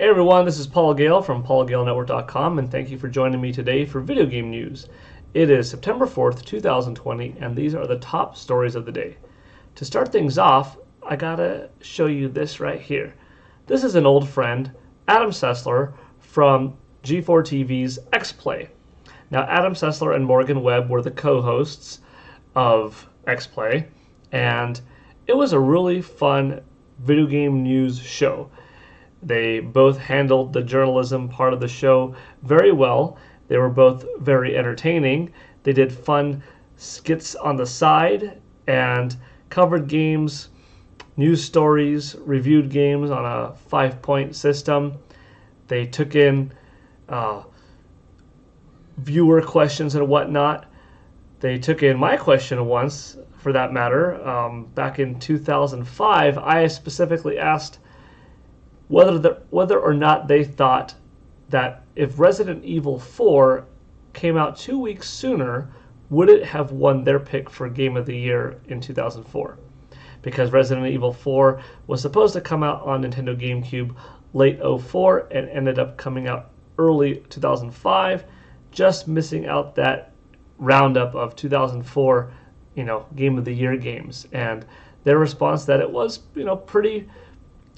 Hey everyone, this is Paul Gale from paulgalenetwork.com, and thank you for joining me today for video game news. It is September 4th, 2020, and these are the top stories of the day. To start things off, I gotta show you this right here. This is an old friend, Adam Sessler, from G4 TV's X-Play. Now, Adam Sessler and Morgan Webb were the co-hosts of X-Play, and it was a really fun video game news show. They both handled the journalism part of the show very well. They were both very entertaining. They did fun skits on the side and covered games, news stories, reviewed games on a 5-point system. They took in viewer questions and whatnot. They took in my question once, for that matter. Back in 2005, I specifically asked whether or not they thought that if Resident Evil 4 came out 2 weeks sooner, would it have won their pick for Game of the Year in 2004? Because Resident Evil 4 was supposed to come out on Nintendo GameCube late 04 and ended up coming out early 2005, just missing out that roundup of 2004, Game of the Year games. And their response that it was, pretty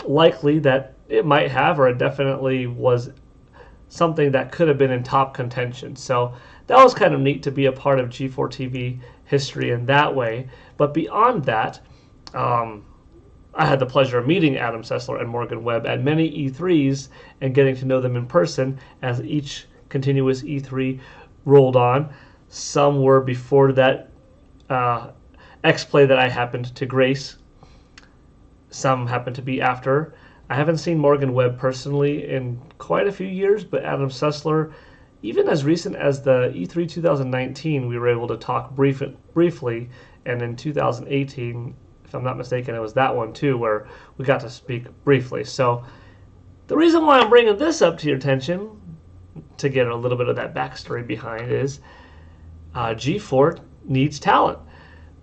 likely that it might have, or it definitely was something that could have been in top contention. So that was kind of neat to be a part of G4 TV history in that way. But beyond that, I had the pleasure of meeting Adam Sessler and Morgan Webb at many E3s and getting to know them in person as each continuous E3 rolled on. Some were before that X-Play that I happened to grace. Some happened to be after. I haven't seen Morgan Webb personally in quite a few years, but Adam Sessler, even as recent as the E3 2019, we were able to talk briefly, and in 2018, if I'm not mistaken, it was that one too, where we got to speak briefly. So the reason why I'm bringing this up to your attention, to get a little bit of that backstory behind, is G4 needs talent.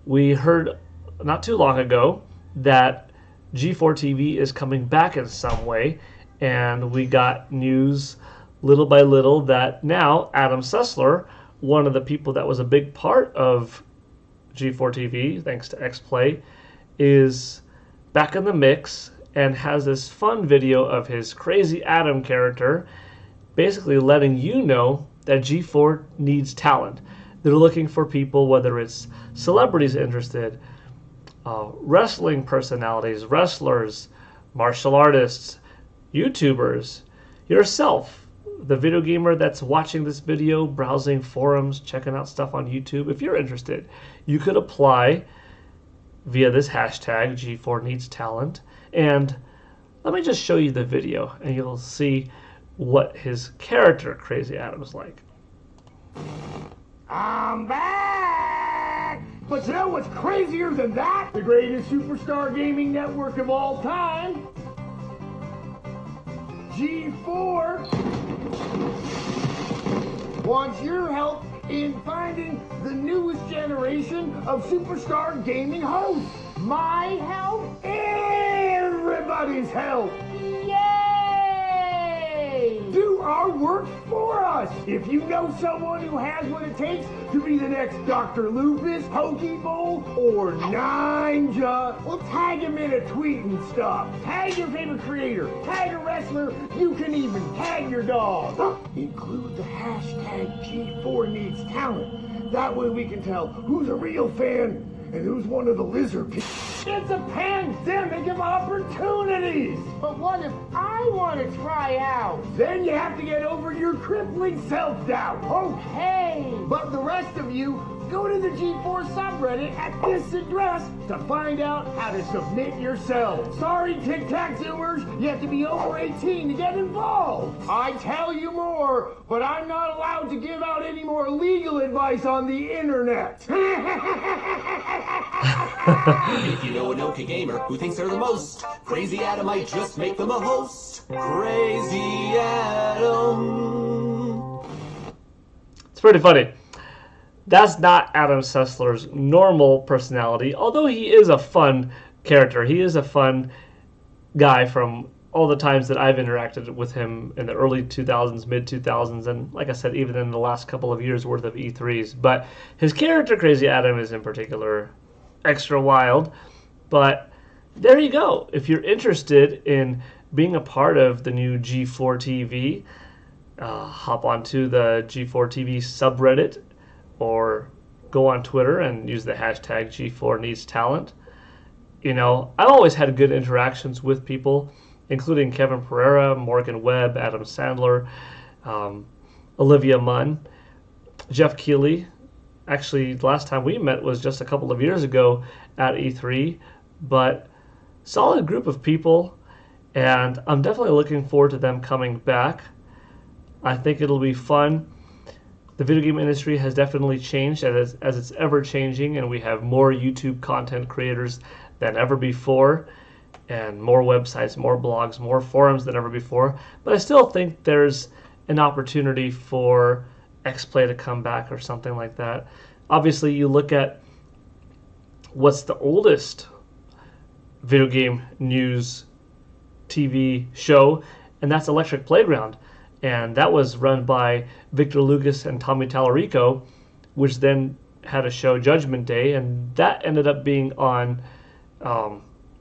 We heard not too long ago that G4 TV is coming back in some way, and we got news little by little that now Adam Sessler, one of the people that was a big part of G4 TV, thanks to X-Play, is back in the mix and has this fun video of his Crazy Adam character basically letting you know that G4 needs talent. They're looking for people, whether it's celebrities interested, wrestling personalities, wrestlers, martial artists, YouTubers, yourself, the video gamer that's watching this video, browsing forums, checking out stuff on YouTube. If you're interested, you could apply via this hashtag, G4 needs talent. And let me just show you the video, and you'll see what his character, Crazy Adam's like. I'm back! But you know what's crazier than that? The greatest superstar gaming network of all time, G4, wants your help in finding the newest generation of superstar gaming hosts. My help? Everybody's help! Do our work for us. If you know someone who has what it takes to be the next Dr. Lupus, Pokeball, or Ninja, well, tag him in a tweet and stuff. Tag your favorite creator. Tag a wrestler. You can even tag your dog. Include the hashtag G4 needs talent. That way we can tell who's a real fan and who's one of the lizard people. It's a pandemic of opportunities! But what if I want to try out? Then you have to get over your crippling self-doubt. Okay! But the rest of you, go to the G4 subreddit at this address to find out how to submit yourselves. Sorry, Tic-Tac-Zoomers, you have to be over 18 to get involved. I tell you more, but I'm not allowed to give out any more legal advice on the internet. If you know an OK gamer who thinks they're the most, Crazy Adam might just make them a host. Crazy Adam. It's pretty funny. That's not Adam Sessler's normal personality, although he is a fun character. He is a fun guy from all the times that I've interacted with him in the early 2000s, mid 2000s, and like I said, even in the last couple of years worth of E3s. But his character, Crazy Adam, is in particular extra wild. But there you go. If you're interested in being a part of the new G4 TV, hop onto the G4 TV subreddit or go on Twitter and use the hashtag G4 Needs Talent. You know, I've always had good interactions with people, including Kevin Pereira, Morgan Webb, Adam Sessler, Olivia Munn, Jeff Keighley. Actually, the last time we met was just a couple of years ago at E3, but solid group of people, and I'm definitely looking forward to them coming back. I think it'll be fun. The video game industry has definitely changed as it's ever changing, and we have more YouTube content creators than ever before, and more websites, more blogs, more forums than ever before. But I still think there's an opportunity for XPlay to come back or something like that. Obviously, you look at what's the oldest video game news TV show, and that's Electric Playground. And that was run by Victor Lucas and Tommy Tallarico, which then had a show, Judgment Day, and that ended up being on G4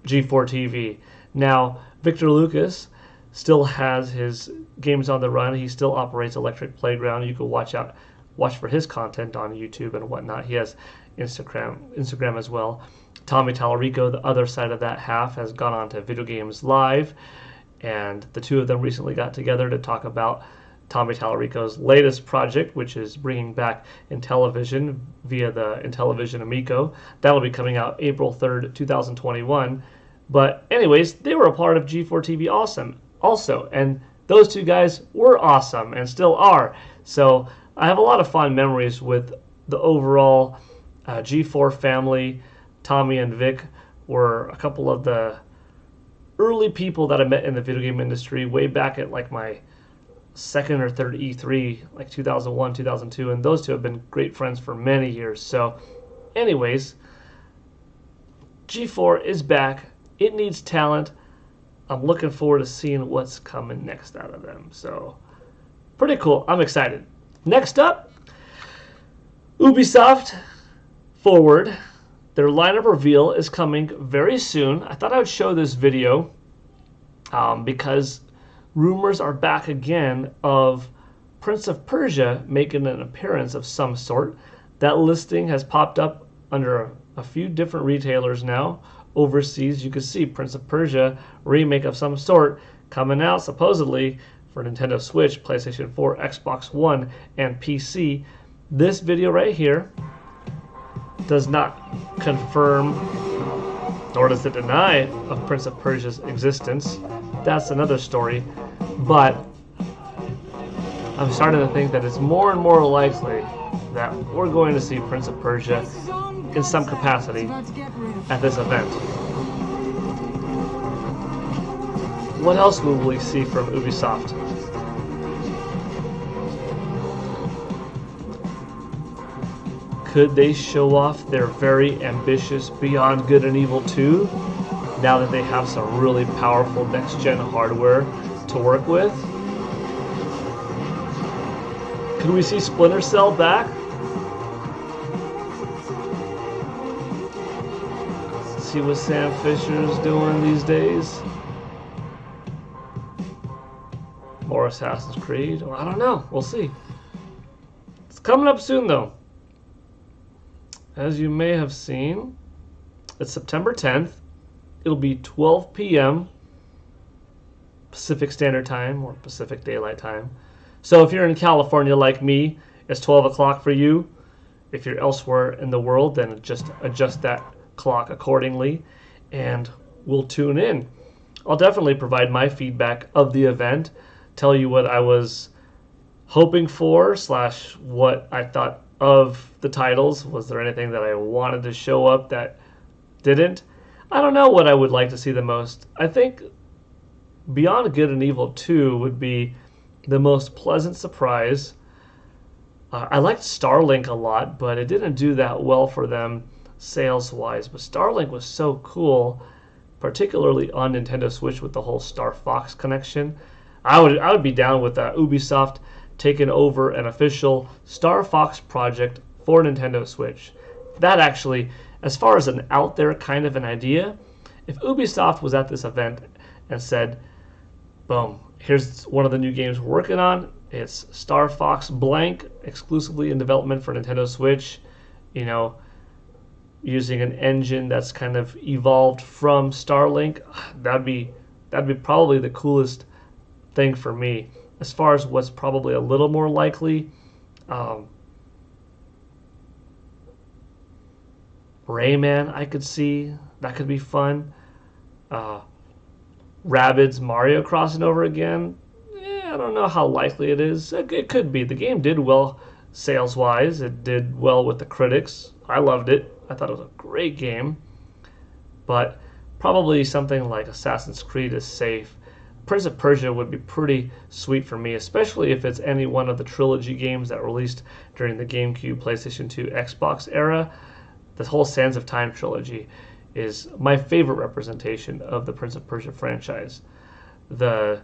TV. Now, Victor Lucas still has his games on the run. He still operates Electric Playground. You can watch for his content on YouTube and whatnot. He has Instagram as well. Tommy Tallarico, the other side of that half, has gone on to Video Games Live, and the two of them recently got together to talk about Tommy Tallarico's latest project, which is bringing back Intellivision via the Intellivision Amico. That will be coming out April 3rd, 2021. But anyways, they were a part of G4 TV also, and those two guys were awesome and still are. So I have a lot of fond memories with the overall G4 family. Tommy and Vic were a couple of the early people that I met in the video game industry way back at like my second or third E3, like 2001, 2002, and those two have been great friends for many years. So anyways, G4 is back. It needs talent. I'm looking forward to seeing what's coming next out of them. So pretty cool. I'm excited. Next up, Ubisoft Forward. Their lineup reveal is coming very soon. I thought I would show this video because rumors are back again of Prince of Persia making an appearance of some sort. That listing has popped up under a few different retailers now. Overseas, you can see Prince of Persia remake of some sort coming out supposedly for Nintendo Switch, PlayStation 4, Xbox One, and PC. This video right here does not confirm nor does it deny of Prince of Persia's existence. That's another story, but I'm starting to think that it's more and more likely that we're going to see Prince of Persia in some capacity at this event. What else will we see from Ubisoft? Could they show off their very ambitious Beyond Good and Evil 2 now that they have some really powerful next-gen hardware to work with? Could we see Splinter Cell back? See what Sam Fisher's doing these days? More Assassin's Creed? Well, I don't know. We'll see. It's coming up soon, though. As you may have seen, it's September 10th. It'll be 12 p.m. Pacific Standard Time or Pacific Daylight Time. So if you're in California like me, it's 12 o'clock for you. If you're elsewhere in the world, then just adjust that clock accordingly, and we'll tune in. I'll definitely provide my feedback of the event, tell you what I was hoping for / what I thought of the titles. Was there anything that I wanted to show up that didn't? I don't know what I would like to see the most. I think Beyond Good and Evil 2 would be the most pleasant surprise. I liked Starlink a lot, but it didn't do that well for them sales-wise. But Starlink was so cool. particularly on Nintendo Switch with the whole Star Fox connection. I would be down with Ubisoft taking over an official Star Fox project for Nintendo Switch. That actually, as far as an out there kind of an idea, if Ubisoft was at this event and said, boom, here's one of the new games we're working on, it's Star Fox blank, exclusively in development for Nintendo Switch, you know, using an engine that's kind of evolved from Starlink, that'd be probably the coolest thing for me. As far as what's probably a little more likely, Rayman, I could see that could be fun. Rabbids Mario crossing over again, I don't know how likely it is. It could be. The game did well sales wise. It did well with the critics. I loved it. I thought it was a great game. But probably something like Assassin's Creed is safe. Prince of Persia would be pretty sweet for me, especially if it's any one of the trilogy games that released during the GameCube, PlayStation 2, Xbox era. The whole Sands of Time trilogy is my favorite representation of the Prince of Persia franchise. The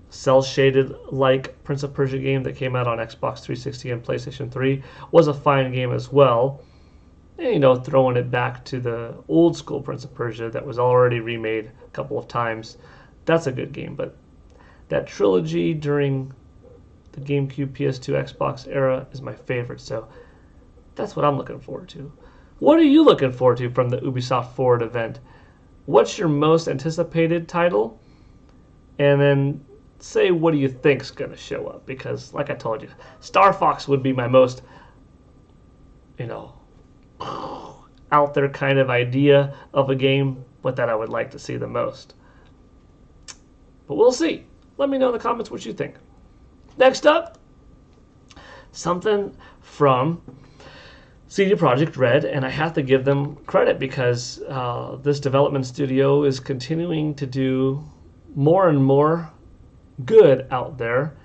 cel-shaded like Prince of Persia game that came out on Xbox 360 and PlayStation 3 was a fine game as well. And, you know, throwing it back to the old school Prince of Persia that was already remade a couple of times, that's a good game. But that trilogy during the GameCube, PS2, Xbox era is my favorite, so that's what I'm looking forward to. What are you looking forward to from the Ubisoft Forward event? What's your most anticipated title? And then say, what do you think's going to show up? Because, like I told you, Star Fox would be my most, you know, out there kind of idea of a game, but that I would like to see the most. But we'll see. Let me know in the comments what you think. Next up, something from CD Projekt Red, and I have to give them credit because this development studio is continuing to do more and more good out there,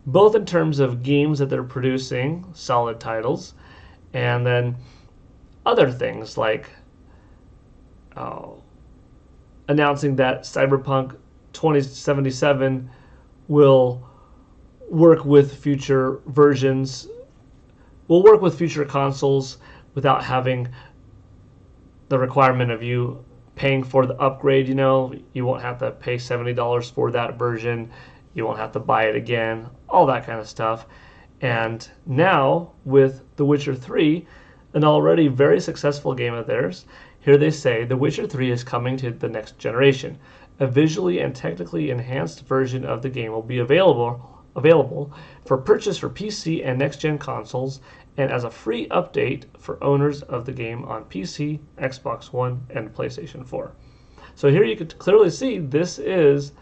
both in terms of games that they're producing, solid titles, and then other things like announcing that Cyberpunk 2077 will work with future versions, will work with future consoles without having the requirement of you paying for the upgrade. You know, you won't have to pay $70 for that version. You won't have to buy it again, all that kind of stuff. And now with The Witcher 3, an already very successful game of theirs, here they say The Witcher 3 is coming to the next generation. A visually and technically enhanced version of the game will be available for purchase for PC and next-gen consoles and as a free update for owners of the game on PC, Xbox One, and PlayStation 4. So here you can clearly see this is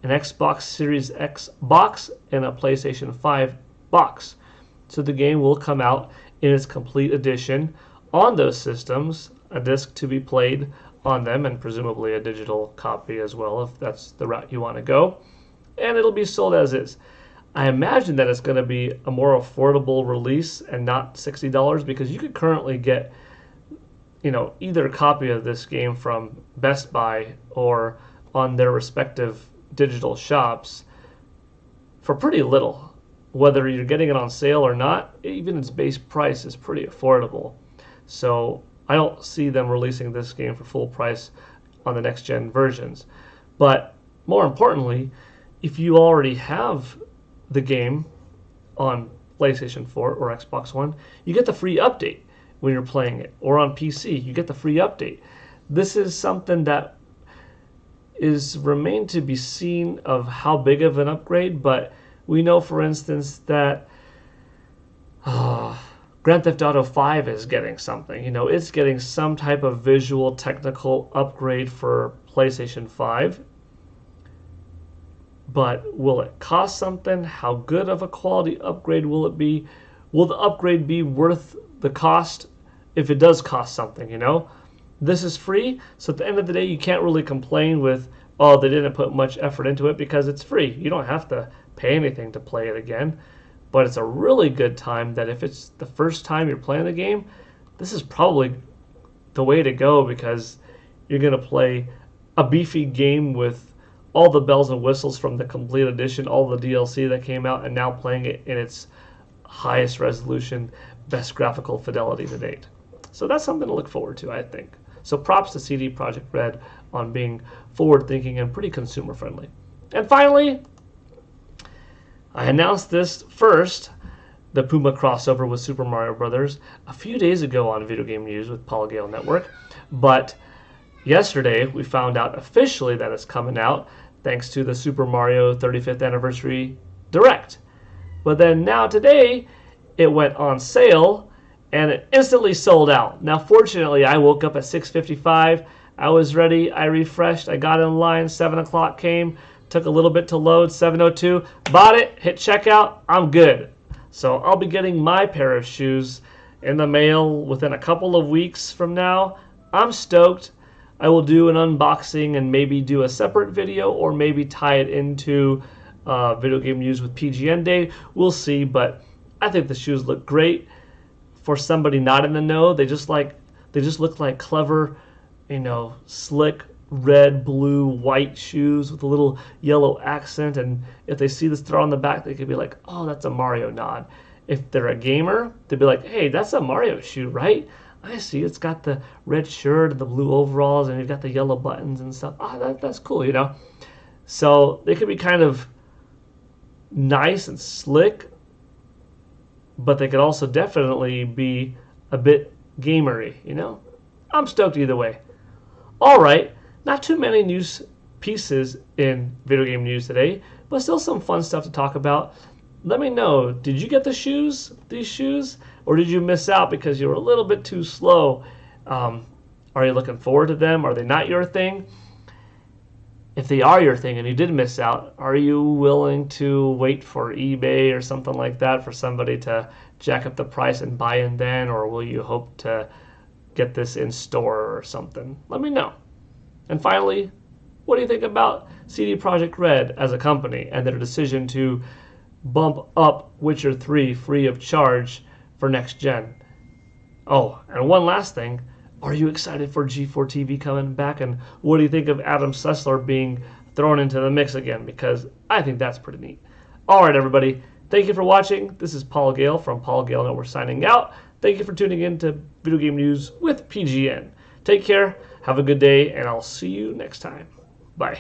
an Xbox Series X box and a PlayStation 5 box. So the game will come out in its complete edition on those systems, a disc to be played on them, and presumably a digital copy as well if that's the route you want to go. And it'll be sold as is. I imagine that it's going to be a more affordable release and not $60 because you could currently get, you know, either a copy of this game from Best Buy or on their respective digital shops for pretty little. Whether you're getting it on sale or not, even its base price is pretty affordable. So I don't see them releasing this game for full price on the next gen versions. But more importantly, if you already have the game on PlayStation 4 or Xbox One, you get the free update when you're playing it. Or on PC, you get the free update. This is something that is remained to be seen of how big of an upgrade, but we know, for instance, that Grand Theft Auto 5 is getting something. You know, it's getting some type of visual technical upgrade for PlayStation 5. But will it cost something? How good of a quality upgrade will it be? Will the upgrade be worth the cost if it does cost something, you know? This is free, so at the end of the day, you can't really complain with, oh, they didn't put much effort into it because it's free. You don't have to pay anything to play it again. But it's a really good time that if it's the first time you're playing the game, this is probably the way to go because you're going to play a beefy game with all the bells and whistles from the complete edition, all the DLC that came out, and now playing it in its highest resolution, best graphical fidelity to date. So that's something to look forward to, I think. So props to CD Projekt Red on being forward-thinking and pretty consumer-friendly. And finally, I announced this first, the Puma crossover with Super Mario Bros. A few days ago on Video Game News with Paul Gale Network, but yesterday we found out officially that it's coming out thanks to the Super Mario 35th Anniversary Direct. But then now today it went on sale and it instantly sold out. Now fortunately I woke up at 6:55, I was ready, I refreshed, I got in line, 7 o'clock came, took a little bit to load, 7:02, bought it, hit checkout, I'm good. So I'll be getting my pair of shoes in the mail within a couple of weeks from now. I'm stoked. I will do an unboxing and maybe do a separate video or maybe tie it into Video Game News with PGN Day. We'll see, but I think the shoes look great. For somebody not in the know, they just look like clever, slick red, blue, white shoes with a little yellow accent, and if they see this throw on the back, they could be like, oh, that's a Mario nod. If they're a gamer, they'd be like, hey, that's a Mario shoe, right? I see, it's got the red shirt and the blue overalls, and you've got the yellow buttons and stuff. That's cool, So they could be kind of nice and slick, but they could also definitely be a bit gamery, I'm stoked either way. All right. Not too many news pieces in video game news today, but still some fun stuff to talk about. Let me know, did you get these shoes, or did you miss out because you were a little bit too slow? Are you looking forward to them? Are they not your thing? If they are your thing and you did miss out, are you willing to wait for eBay or something like that for somebody to jack up the price and buy in then, or will you hope to get this in store or something? Let me know. And finally, what do you think about CD Projekt Red as a company and their decision to bump up Witcher 3 free of charge for next gen? Oh, and one last thing. Are you excited for G4 TV coming back? And what do you think of Adam Sessler being thrown into the mix again? Because I think that's pretty neat. All right, everybody. Thank you for watching. This is Paul Gale from Paul Gale Network signing out. Thank you for tuning in to Video Game News with PGN. Take care. Have a good day, and I'll see you next time. Bye.